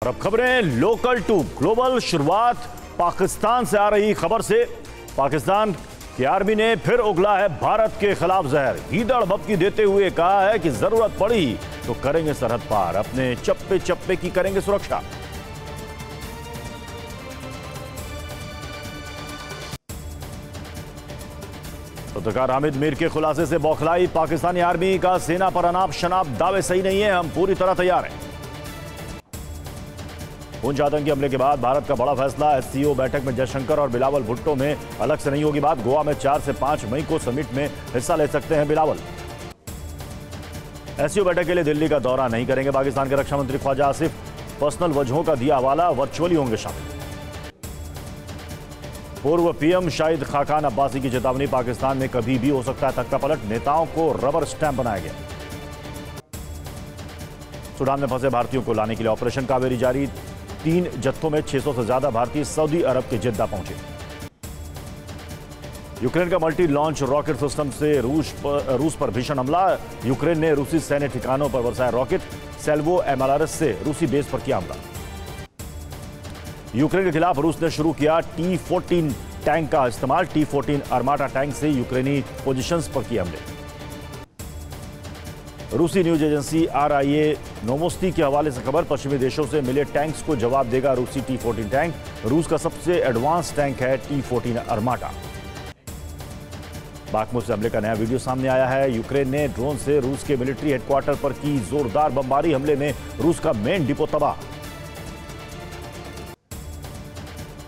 और अब खबरें लोकल टू ग्लोबल। शुरुआत पाकिस्तान से आ रही खबर से। पाकिस्तान की आर्मी ने फिर उगला है भारत के खिलाफ जहर। गीदड़ भभकी देते हुए कहा है कि जरूरत पड़ी तो करेंगे सरहद पार, अपने चप्पे चप्पे की करेंगे सुरक्षा। पत्रकार हामिद मीर के खुलासे से बौखलाई पाकिस्तानी आर्मी का सेना पर अनाप शनाप दावे सही नहीं है, हम पूरी तरह तैयार हैं। पुंछ आतंकी हमले के बाद भारत का बड़ा फैसला। एससीओ बैठक में जयशंकर और बिलावल भुट्टो में अलग से नहीं होगी बात। गोवा में 4 से 5 मई को समिट में हिस्सा ले सकते हैं बिलावल। एससीओ बैठक के लिए दिल्ली का दौरा नहीं करेंगे पाकिस्तान के रक्षा मंत्री ख्वाजा आसिफ। पर्सनल वजहों का दिया हवाला, वर्चुअली होंगे शामिल। पूर्व पीएम शाहिद खाकान अब्बासी की चेतावनी, पाकिस्तान में कभी भी हो सकता है तख्ता पलट। नेताओं को रबर स्टैंप बनाया गया। सूडान में फंसे भारतीयों को लाने के लिए ऑपरेशन कावेरी जारी। 3 जत्थों में 600 से ज्यादा भारतीय सऊदी अरब के जिद्दा पहुंचे। यूक्रेन का मल्टी लॉन्च रॉकेट सिस्टम से रूस पर भीषण हमला। यूक्रेन ने रूसी सैन्य ठिकानों पर बरसाया रॉकेट। सेल्वो एमएलआरएस से रूसी बेस पर किया हमला। यूक्रेन के खिलाफ रूस ने शुरू किया T-14 टैंक का इस्तेमाल। T-14 आर्माटा टैंक से यूक्रेनी पोजीशंस पर किए हमले। रूसी न्यूज एजेंसी RIA नोवोस्ती के हवाले से खबर, पश्चिमी देशों से मिले टैंक्स को जवाब देगा रूसी T-14 टैंक। रूस का सबसे एडवांस टैंक है T-14 आर्माटा। बाखमुत से हमले का नया वीडियो सामने आया है। यूक्रेन ने ड्रोन से रूस के मिलिट्री हेडक्वार्टर पर की जोरदार बमबारी। हमले में रूस का मेन डिपो तबाह।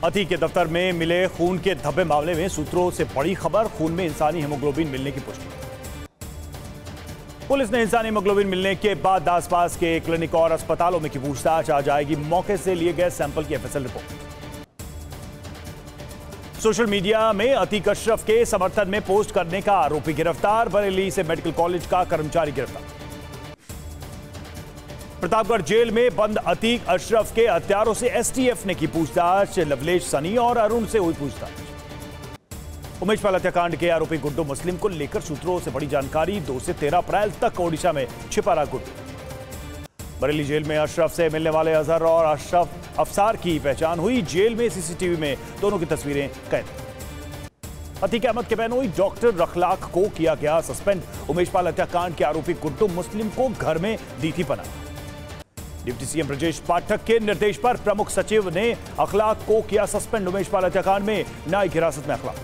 अतीक के दफ्तर में मिले खून के धब्बे मामले में सूत्रों से बड़ी खबर, खून में इंसानी हीमोग्लोबिन मिलने की पुष्टि। पुलिस ने इंसानी हीमोग्लोबिन मिलने के बाद आसपास के क्लिनिक और अस्पतालों में की पूछताछ आ जाएगी। मौके से लिए गए सैंपल की FSL रिपोर्ट। सोशल मीडिया में अतीक अशरफ के समर्थन में पोस्ट करने का आरोपी गिरफ्तार। बरेली से मेडिकल कॉलेज का कर्मचारी गिरफ्तार। प्रतापगढ़ जेल में बंद अतीक अशरफ के हत्यारों से STF ने की पूछताछ। लवलेश सनी और अरुण से हुई पूछताछ। उमेश पाल हत्याकांड के आरोपी गुड्डू मुस्लिम को लेकर सूत्रों से बड़ी जानकारी। 2 से 13 अप्रैल तक ओडिशा में छिपा रहा गुड्डू। बरेली जेल में अशरफ से मिलने वाले अजहर और अशरफ अफसार की पहचान हुई। जेल में CCTV में दोनों की तस्वीरें कैद। अतीक अहमद के बहनोई डॉक्टर रखलाक को किया गया सस्पेंड। उमेश पाल हत्याकांड के आरोपी गुड्डू मुस्लिम को घर में दी थी पनाह। डिप्टी सीएम ब्रजेश पाठक के निर्देश पर प्रमुख सचिव ने अखलाक को किया सस्पेंड। उमेश पाल हत्याकांड में न्यायिक हिरासत में अखलाक।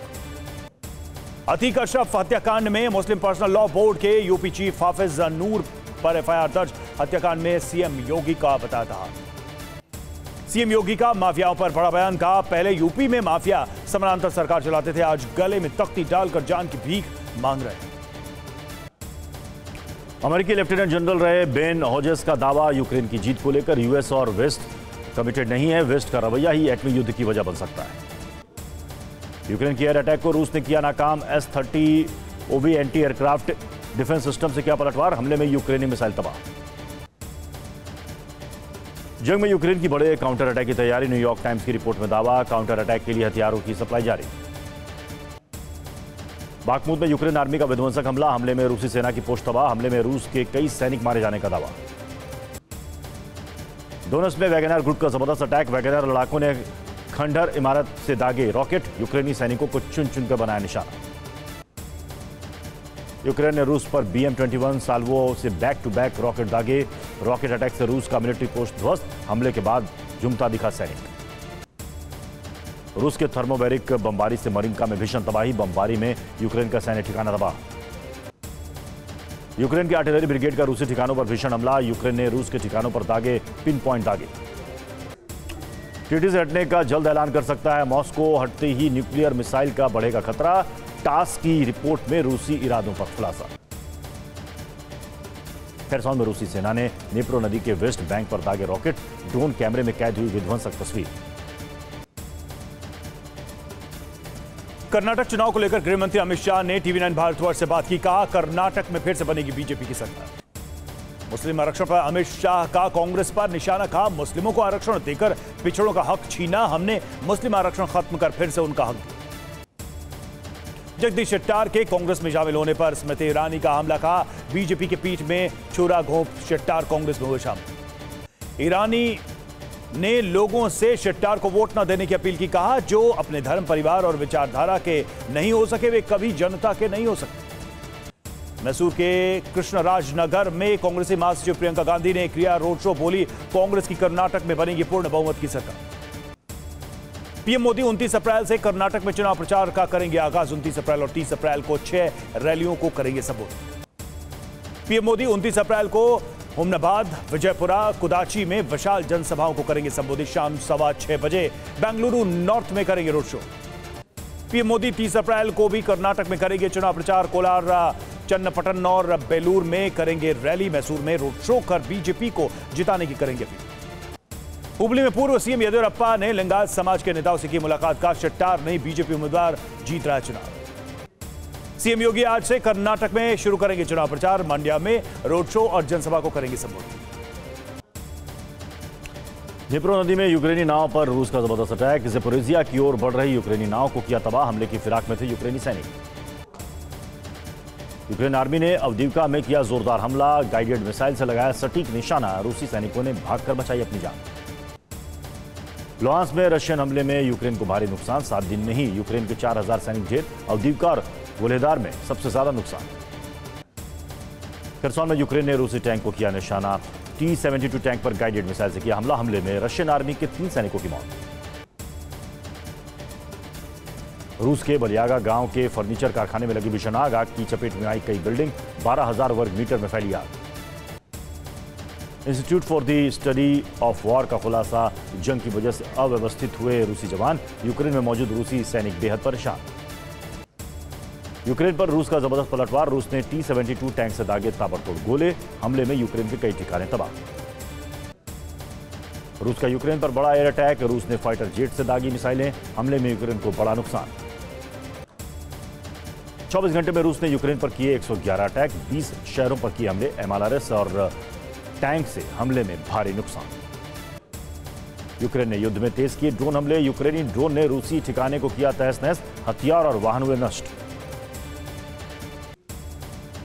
अतीक अशरफ हत्याकांड में मुस्लिम पर्सनल लॉ बोर्ड के यूपी चीफ हाफिज नूर पर FIR दर्ज। हत्याकांड में CM योगी का बताया था। CM योगी का माफियाओं पर बड़ा बयान, कहा पहले यूपी में माफिया समानांतर सरकार चलाते थे, आज गले में तख्ती डालकर जान की भीख मांग रहे हैं। अमेरिकी लेफ्टिनेंट जनरल रहे बेन होजेस का दावा, यूक्रेन की जीत को लेकर US और वेस्ट कमिटेड नहीं है। वेस्ट का रवैया ही एटमी युद्ध की वजह बन सकता है। यूक्रेन की एयर अटैक को रूस ने किया नाकाम। S-30 OB anti aircraft defence system से किया पलटवार। हमले में यूक्रेनी मिसाइल तबाह। जंग में यूक्रेन की बड़े काउंटर अटैक की तैयारी। न्यूयॉर्क टाइम्स की रिपोर्ट में दावा, काउंटर अटैक के लिए हथियारों की सप्लाई जारी। बाखमुत में यूक्रेन आर्मी का विध्वंसक हमला। हमले में रूसी सेना की पोस्ट तबाह। हमले में रूस के कई सैनिक मारे जाने का दावा। डोनेट्स्क में वैगनर ग्रुप का जबरदस्त अटैक। वैगनर लड़ाकों ने खंडहर इमारत से दागे रॉकेट। यूक्रेनी सैनिकों को चुन चुन कर बनाया निशाना। यूक्रेन ने रूस पर BM-21 साल्वो से बैक टू बैक रॉकेट दागे। रॉकेट अटैक से रूस का मिलिट्री पोस्ट ध्वस्त। हमले के बाद झुमता दिखा सैनिक। रूस के थर्मोबैरिक बमबारी से मरिंका में भीषण तबाही। बमबारी में यूक्रेन का सैन्य ठिकाना तबाह। यूक्रेन की आर्टिलरी ब्रिगेड का रूसी ठिकानों पर भीषण हमला। यूक्रेन ने रूस के ठिकानों पर दागे पिन पॉइंट दागे। ट्रीटी से हटने का जल्द ऐलान कर सकता है मॉस्को। हटते ही न्यूक्लियर मिसाइल का बढ़ेगा खतरा। टास की रिपोर्ट में रूसी इरादों पर खुलासा। खेरसौन में रूसी सेना ने निप्रो नदी के वेस्ट बैंक पर दागे रॉकेट। ड्रोन कैमरे में कैद हुई विध्वंसक तस्वीर। कर्नाटक चुनाव को लेकर गृह मंत्री अमित शाह ने TV9 भारतवर्ष से बात की। कहा कर्नाटक में फिर से बनेगी बीजेपी की सरकार। मुस्लिम आरक्षण पर अमित शाह का कांग्रेस पर निशाना। कहा मुस्लिमों को आरक्षण देकर पिछड़ों का हक छीना, हमने मुस्लिम आरक्षण खत्म कर फिर से उनका हक दिया। जगदीश शेट्टार के कांग्रेस में शामिल होने पर स्मृति ईरानी का हमला। कहा बीजेपी के पीठ में छुरा घोंप शेट्टार कांग्रेस में हुए शामिल। ईरानी ने लोगों से शेट्टार को वोट न देने की अपील की। कहा, जो अपने धर्म, परिवार और विचारधारा के नहीं हो सके वे कभी जनता के नहीं हो सकते। मैसूर के कृष्णराज नगर में कांग्रेसी महासचिव प्रियंका गांधी ने किया रोड शो। बोली, कांग्रेस की कर्नाटक में बनेगी पूर्ण बहुमत की सरकार। पीएम मोदी 29 अप्रैल से कर्नाटक में चुनाव प्रचार का करेंगे आगाज। 29 अप्रैल और 30 अप्रैल को 6 रैलियों को करेंगे संबोधित। पीएम मोदी 29 अप्रैल को हुमनाबाद, विजयपुरा, कुदाची में विशाल जनसभाओं को करेंगे संबोधित। शाम 6:15 बजे बेंगलुरु नॉर्थ में करेंगे रोड शो। पीएम मोदी 30 अप्रैल को भी कर्नाटक में करेंगे चुनाव प्रचार। कोलार, चन्नपटन और बेलूर में करेंगे रैली। मैसूर में रोड शो कर बीजेपी को जिताने की करेंगे अपील। हुबली में पूर्व सीएम येदियुरप्पा ने लिंगायत समाज के नेताओं से की मुलाकात। का शेट्टार नहीं, बीजेपी उम्मीदवार जीत रहा है चुनाव। सीएम योगी आज से कर्नाटक में शुरू करेंगे चुनाव प्रचार। मंड्या में रोड शो और जनसभा को करेंगे संबोधित। डिप्रो नदी में यूक्रेनी नाव पर रूस का जबरदस्त अटैक। ज़पोरिजिया की ओर बढ़ रही यूक्रेनी नाव को किया तबाह। हमले की फिराक में थे यूक्रेनी सैनिक। यूक्रेन आर्मी ने अवदीवका में किया जोरदार हमला। गाइडेड मिसाइल से लगाया सटीक निशाना। रूसी सैनिकों ने भागकर बचाई अपनी जान। लुहांस्क में रशियन हमले में यूक्रेन को भारी नुकसान। 7 दिन में ही यूक्रेन के 4000 सैनिक ढेर। अवदीवका और वोल्हेदार में सबसे ज्यादा नुकसान। खरसोन में यूक्रेन ने रूसी टैंक को किया निशाना। T-72 टैंक पर गाइडेड मिसाइल से किया हमला। हमले में रशियन आर्मी के 3 सैनिकों की मौत। रूस के बलियागा गांव के फर्नीचर कारखाने में लगी भीषण आग। आग की चपेट में आई कई बिल्डिंग। 12,000 वर्ग मीटर में फैली आग। Institute for the study of war का खुलासा। जंग की वजह से अव्यवस्थित हुए रूसी जवान। यूक्रेन में मौजूद रूसी सैनिक बेहद परेशान। यूक्रेन पर रूस का जबरदस्त पलटवार। रूस ने T-72 टैंक से दागे ताबड़तोड़ गोले। हमले में यूक्रेन के कई ठिकाने तबाह। रूस का यूक्रेन पर बड़ा एयर अटैक। रूस ने फाइटर जेट से दागी मिसाइलें। हमले में यूक्रेन को बड़ा नुकसान। 24 घंटे में रूस ने यूक्रेन पर किए 111 अटैक। 20 शहरों पर किए हमले। MLRS और टैंक से हमले में भारी नुकसान। यूक्रेन ने युद्ध में तेज किए ड्रोन हमले। यूक्रेनी ड्रोन ने रूसी ठिकाने को किया तहस नहस। हथियार और वाहन हुए नष्ट।